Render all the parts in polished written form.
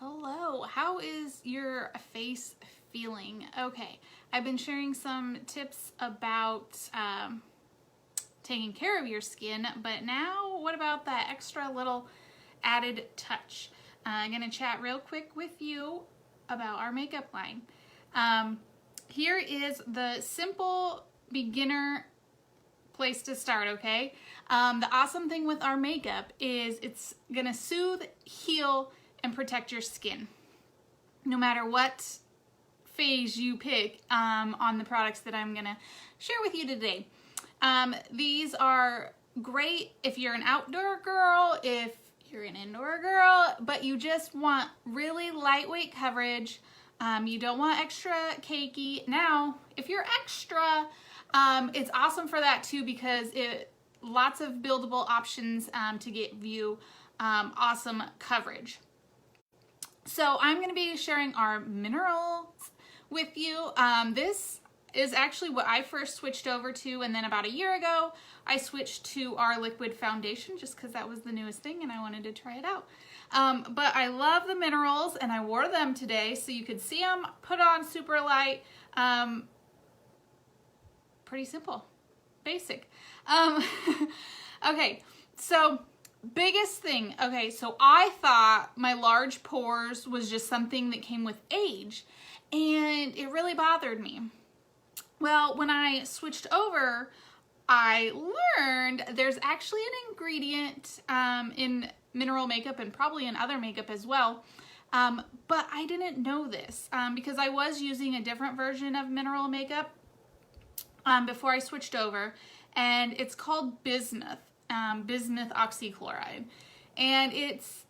Hello, how is your face feeling? Okay, I've been sharing some tips about taking care of your skin, but now what about that extra little added touch? I'm gonna chat real quick with you about our makeup line. Here is the simple beginner place to start, okay? The awesome thing with our makeup is it's gonna soothe, heal, and protect your skin, no matter what phase you pick on the products that I'm gonna share with you today. These are great if you're an outdoor girl, if you're an indoor girl, but you just want really lightweight coverage. You don't want extra cakey. Now, if you're extra, it's awesome for that too, because lots of buildable options to give you awesome coverage. So I'm going to be sharing our minerals with you. This is actually what I first switched over to, and then about a year ago I switched to our liquid foundation just because that was the newest thing and I wanted to try it out. But I love the minerals and I wore them today so you could see them, put on super light, pretty simple, basic. Okay, so biggest thing, okay, so I thought my large pores was just something that came with age, and it really bothered me. Well, when I switched over, I learned there's actually an ingredient in mineral makeup and probably in other makeup as well, but I didn't know this because I was using a different version of mineral makeup before I switched over, and it's called bismuth. Bismuth oxychloride, and it's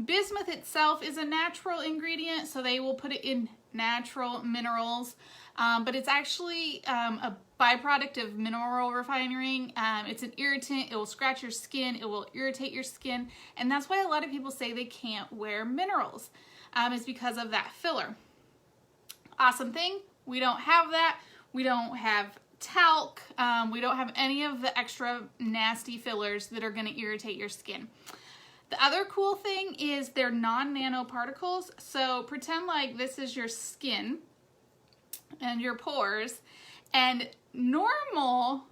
bismuth itself is a natural ingredient, so they will put it in natural minerals, but it's actually a byproduct of mineral refining. It's an irritant. It will scratch your skin, it will irritate your skin, and that's why a lot of people say they can't wear minerals. It's because of that filler. Awesome thing, we don't have that. We don't have talc, we don't have any of the extra nasty fillers that are going to irritate your skin. The other cool thing is they're non-nanoparticles, so pretend like this is your skin and your pores, and normal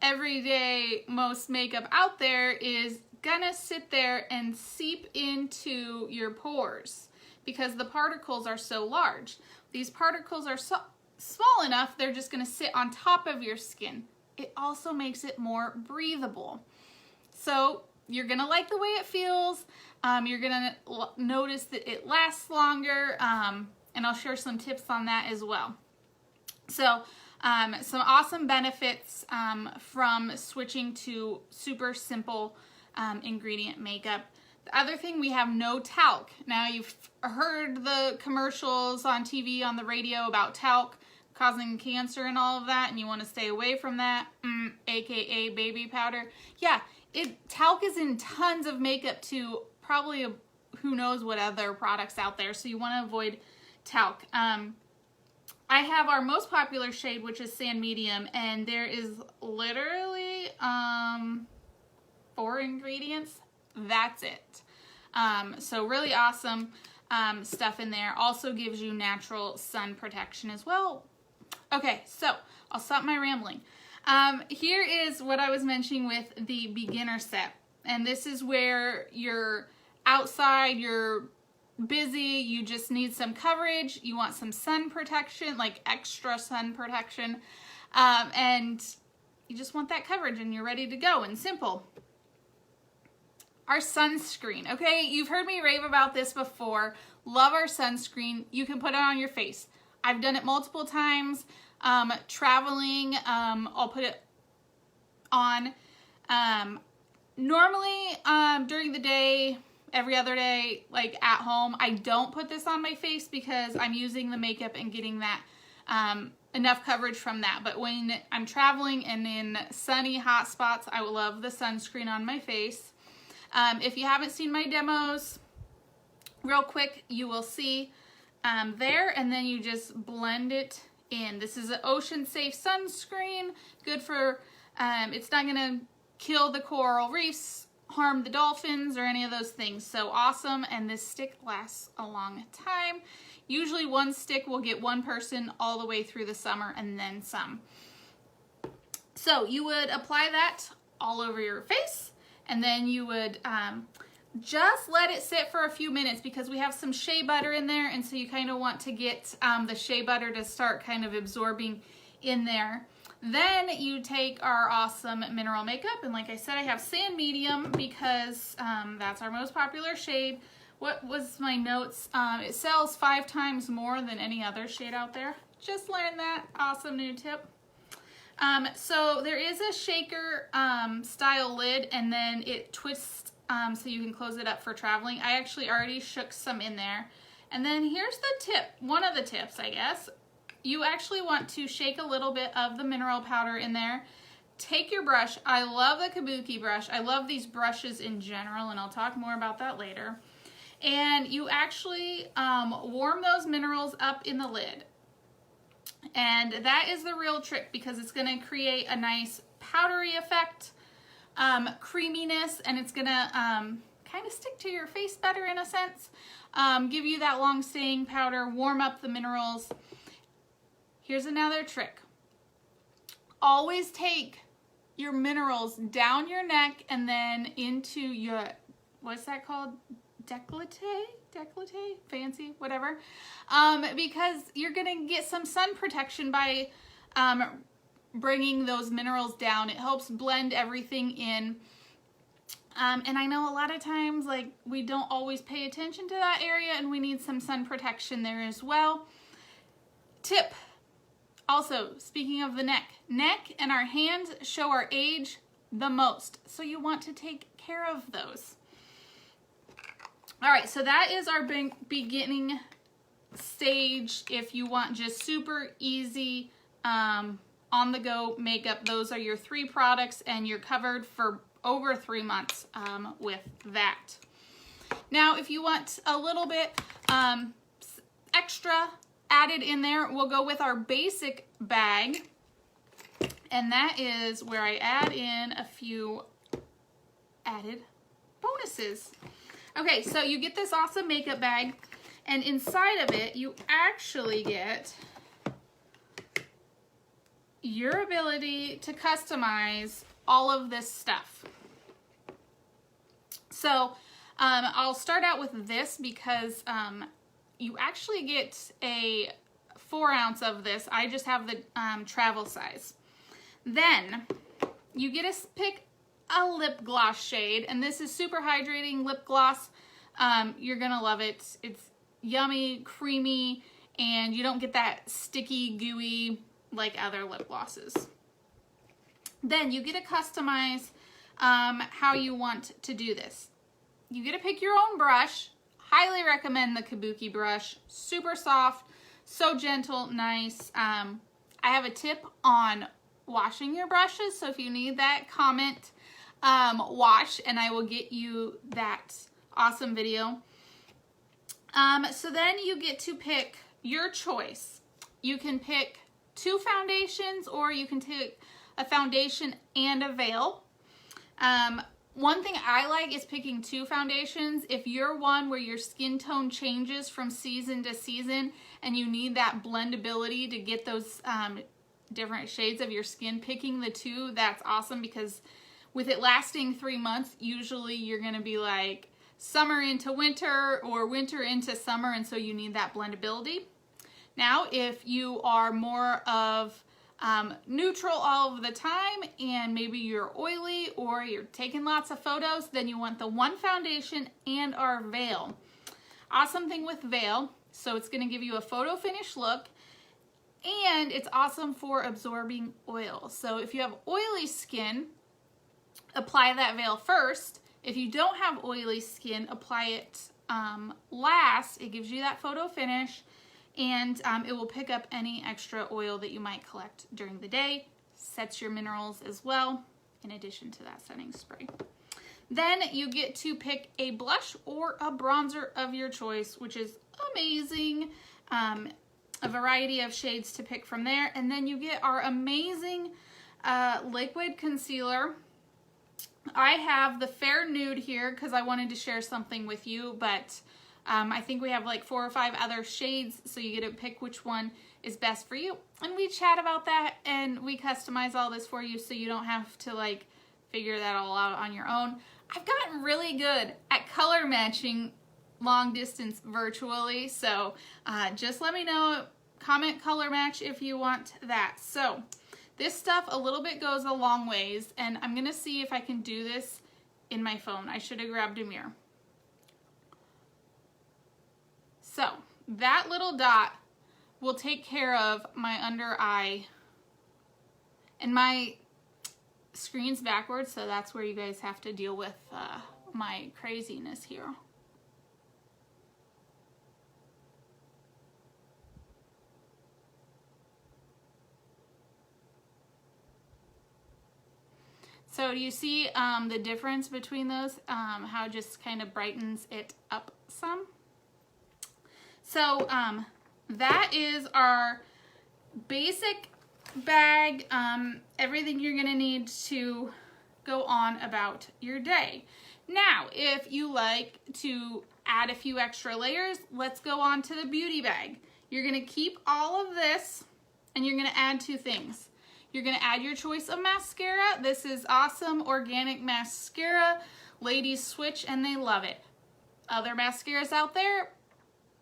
everyday most makeup out there is gonna sit there and seep into your pores because the particles are so large. These particles are so small enough, they're just going to sit on top of your skin. It also makes it more breathable. So you're going to like the way it feels. You're going to notice that it lasts longer, and I'll share some tips on that as well. So some awesome benefits from switching to super simple ingredient makeup. The other thing, we have no talc. Now, you've heard the commercials on TV, on the radio about talc causing cancer and all of that, and you want to stay away from that, aka baby powder. Yeah, talc is in tons of makeup too, probably who knows what other products out there, so you want to avoid talc. I have our most popular shade, which is Sand Medium, and there is literally 4 ingredients. That's it. So really awesome stuff in there. Also gives you natural sun protection as well. Okay, so I'll stop my rambling. Here is what I was mentioning with the beginner set. And this is where you're outside, you're busy, you just need some coverage, you want some sun protection, like extra sun protection, and you just want that coverage and you're ready to go and simple. Our sunscreen, okay? You've heard me rave about this before. Love our sunscreen. You can put it on your face. I've done it multiple times. Traveling, I'll put it on. Normally, during the day, every other day, like at home, I don't put this on my face because I'm using the makeup and getting that enough coverage from that. But when I'm traveling and in sunny, hot spots, I will love the sunscreen on my face. If you haven't seen my demos, real quick, you will see there, and then you just blend it in. This is an ocean safe sunscreen, good for, it's not gonna kill the coral reefs harm the dolphins or any of those things. So awesome, and this stick lasts a long time. Usually one stick will get one person all the way through the summer and then some. So you would apply that all over your face, and then you would just let it sit for a few minutes because we have some shea butter in there, and so you kind of want to get the shea butter to start kind of absorbing in there. Then you take our awesome mineral makeup, and like I said, I have sand medium because that's our most popular shade. What was my notes? It sells 5 times more than any other shade out there. Just learned that. Awesome new tip. So there is a shaker style lid, and then it twists so you can close it up for traveling. I actually already shook some in there. And then here's the tip, one of the tips, I guess. You actually want to shake a little bit of the mineral powder in there. Take your brush. I love the kabuki brush. I love these brushes in general, and I'll talk more about that later. And you actually warm those minerals up in the lid. And that is the real trick because it's going to create a nice powdery effect, creaminess, and it's going to kind of stick to your face better in a sense. Give you that long staying powder, warm up the minerals. Here's another trick. Always take your minerals down your neck and then into your, what's that called? Décolleté? Fancy, whatever. Because you're gonna get some sun protection by bringing those minerals down. It helps blend everything in. And I know a lot of times, like, we don't always pay attention to that area, and we need some sun protection there as well. Tip. Also, speaking of the neck and our hands show our age the most, so you want to take care of those. All right, so that is our beginning stage. If you want just super easy on-the-go makeup, those are your 3 products, and you're covered for over 3 months with that. Now, if you want a little bit extra added in there, we'll go with our basic bag, and that is where I add in a few added bonuses. Okay, so you get this awesome makeup bag, and inside of it you actually get your ability to customize all of this stuff. So I'll start out with this because you actually get a 4 ounce of this. I just have the travel size. Then you get to pick a lip gloss shade, and this is super hydrating lip gloss. You're gonna love it. It's yummy, creamy, and you don't get that sticky, gooey like other lip glosses. Then you get to customize how you want to do this. You get to pick your own brush. Highly recommend the kabuki brush. Super soft, so gentle, nice. I have a tip on washing your brushes, so if you need that, comment wash, and I will get you that awesome video. So then you get to pick your choice. You can pick 2 foundations, or you can take a foundation and a veil. One thing I like is picking 2 foundations. If you're one where your skin tone changes from season to season and you need that blendability to get those different shades of your skin, picking the 2, that's awesome, because with it lasting 3 months, usually you're gonna be like summer into winter or winter into summer, and so you need that blendability. Now, if you are more of neutral all of the time, and maybe you're oily or you're taking lots of photos, then you want the 1 foundation and our veil. Awesome thing with veil, so it's gonna give you a photo finish look, and it's awesome for absorbing oil. So if you have oily skin, apply that veil first. If you don't have oily skin, apply it last. It gives you that photo finish, and it will pick up any extra oil that you might collect during the day. Sets your minerals as well, in addition to that setting spray. Then you get to pick a blush or a bronzer of your choice, which is amazing. A variety of shades to pick from there. And then you get our amazing liquid concealer. I have the Fair Nude here because I wanted to share something with you, but I think we have like 4 or 5 other shades, so you get to pick which one is best for you. And we chat about that, and we customize all this for you so you don't have to like figure that all out on your own. I've gotten really good at color matching long distance virtually, so just let me know, comment color match if you want that. So this stuff a little bit goes a long ways, and I'm gonna see if I can do this in my phone. I should have grabbed a mirror. So that little dot will take care of my under eye, and my screen's backwards, so that's where you guys have to deal with my craziness here. So do you see the difference between those? How it just kind of brightens it up some? So that is our basic bag, everything you're gonna need to go on about your day. Now, if you like to add a few extra layers, let's go on to the beauty bag. You're gonna keep all of this, and you're gonna add 2 things. You're gonna add your choice of mascara. This is awesome organic mascara. Ladies switch and they love it. Other mascaras out there,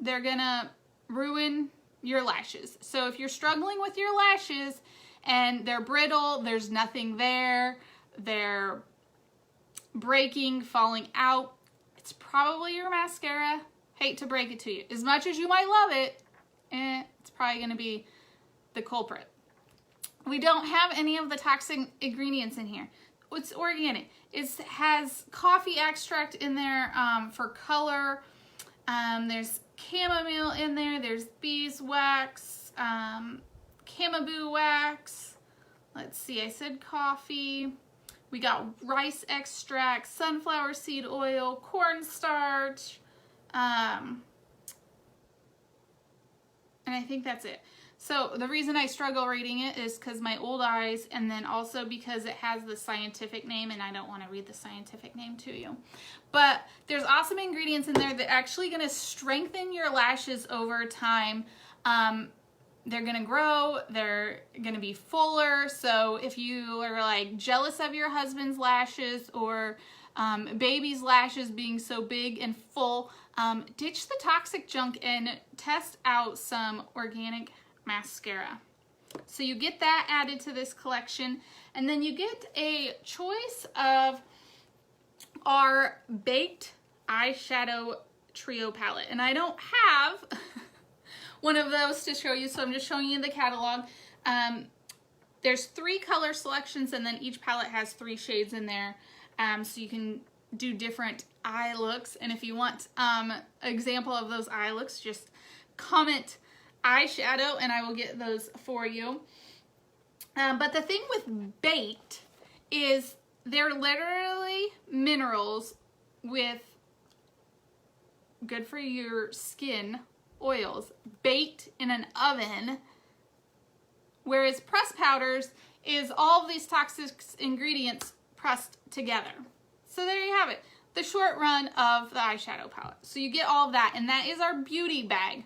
they're gonna ruin your lashes. So if you're struggling with your lashes and they're brittle, there's nothing there, they're breaking, falling out, it's probably your mascara. Hate to break it to you. As much as you might love it, it's probably gonna be the culprit. We don't have any of the toxic ingredients in here. It's organic. It has coffee extract in there for color. There's chamomile in there. There's beeswax, camaboo wax. Let's see, I said coffee. We got rice extract, sunflower seed oil, cornstarch, and I think that's it. So the reason I struggle reading it is because my old eyes, and then also because it has the scientific name, and I don't want to read the scientific name to you. But there's awesome ingredients in there that are actually going to strengthen your lashes over time. They're going to grow, they're going to be fuller. So if you are like jealous of your husband's lashes or baby's lashes being so big and full, ditch the toxic junk and test out some organic mascara. So you get that added to this collection, and then you get a choice of our baked eyeshadow trio palette, and I don't have one of those to show you, so I'm just showing you the catalog. There's 3 color selections, and then each palette has 3 shades in there, so you can do different eye looks. And if you want an example of those eye looks, just comment eyeshadow and I will get those for you. But the thing with baked is they're literally minerals with good for your skin oils baked in an oven, whereas pressed powders is all of these toxic ingredients pressed together. So there you have it, the short run of the eyeshadow palette. So you get all of that, and that is our beauty bag.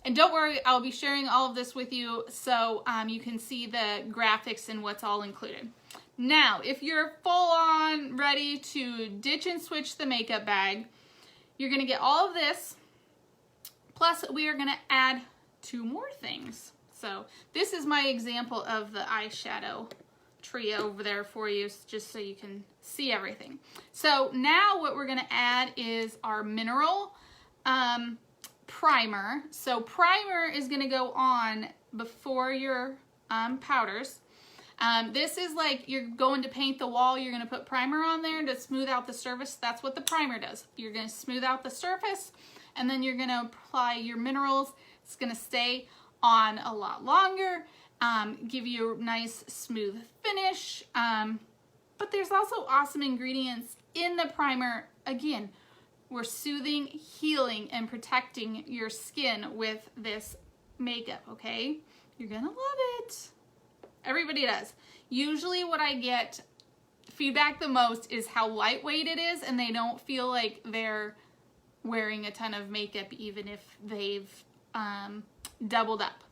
And don't worry, I'll be sharing all of this with you so you can see the graphics and what's all included. Now, if you're full on ready to ditch and switch the makeup bag, you're gonna get all of this, plus we are gonna add 2 more things. So this is my example of the eyeshadow trio over there for you, just so you can see everything. So now what we're gonna add is our mineral primer. So primer is going to go on before your powders. This is like you're going to paint the wall, you're going to put primer on there to smooth out the surface. That's what the primer does. You're going to smooth out the surface, and then you're going to apply your minerals. It's going to stay on a lot longer, give you a nice smooth finish. But there's also awesome ingredients in the primer. Again, we're soothing, healing, and protecting your skin with this makeup, okay? You're gonna love it. Everybody does. Usually what I get feedback the most is how lightweight it is, and they don't feel like they're wearing a ton of makeup even if they've doubled up.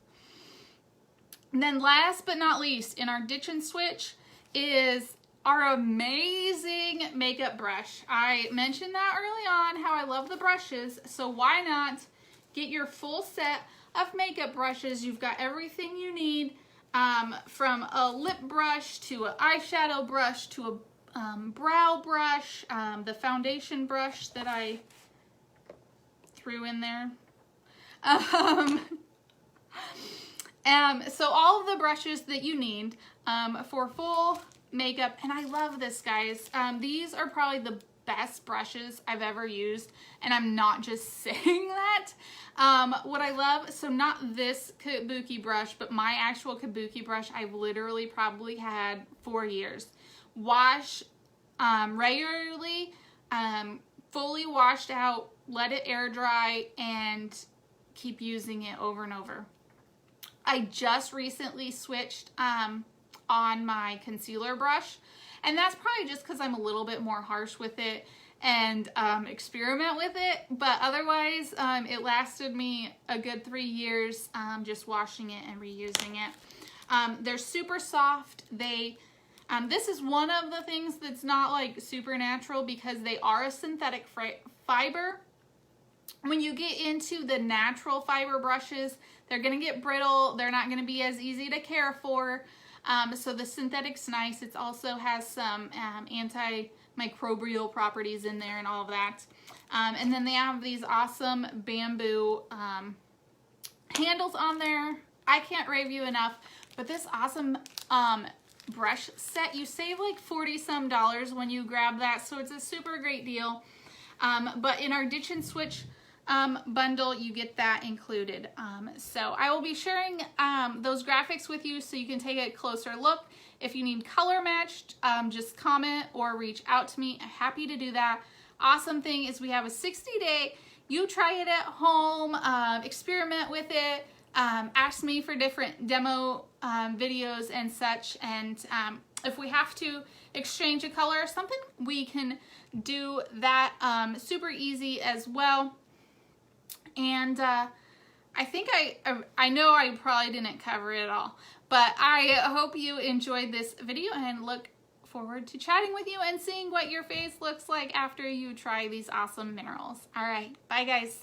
And then last but not least in our ditch and switch is our amazing makeup brush. I mentioned that early on, how I love the brushes, so why not get your full set of makeup brushes. You've got everything you need, from a lip brush to an eyeshadow brush to a brow brush, the foundation brush that I threw in there. So all of the brushes that you need for full makeup, and I love this, guys. These are probably the best brushes I've ever used, and I'm not just saying that. What I love, so not this kabuki brush, but my actual kabuki brush I've literally probably had for years. Wash regularly, fully washed out, let it air dry, and keep using it over and over. I just recently switched on my concealer brush, and that's probably just because I'm a little bit more harsh with it and experiment with it, but otherwise it lasted me a good 3 years, just washing it and reusing it. They're super soft. This is one of the things that's not like super natural because they are a synthetic fiber. When you get into the natural fiber brushes, they're gonna get brittle. They're not gonna be as easy to care for. So the synthetic's nice. It also has some antimicrobial properties in there and all of that. And then they have these awesome bamboo handles on there. I can't rave you enough, but this awesome brush set, you save like $40-some when you grab that, so it's a super great deal. But in our ditch and switch bundle, you get that included. So I will be sharing those graphics with you so you can take a closer look. If you need color matched, just comment or reach out to me. I'm happy to do that. Awesome thing is we have a 60-day, you try it at home, experiment with it, ask me for different demo videos and such, and if we have to exchange a color or something, we can do that super easy as well. And I think I know I probably didn't cover it all, but I hope you enjoyed this video and look forward to chatting with you and seeing what your face looks like after you try these awesome minerals. All right, bye guys.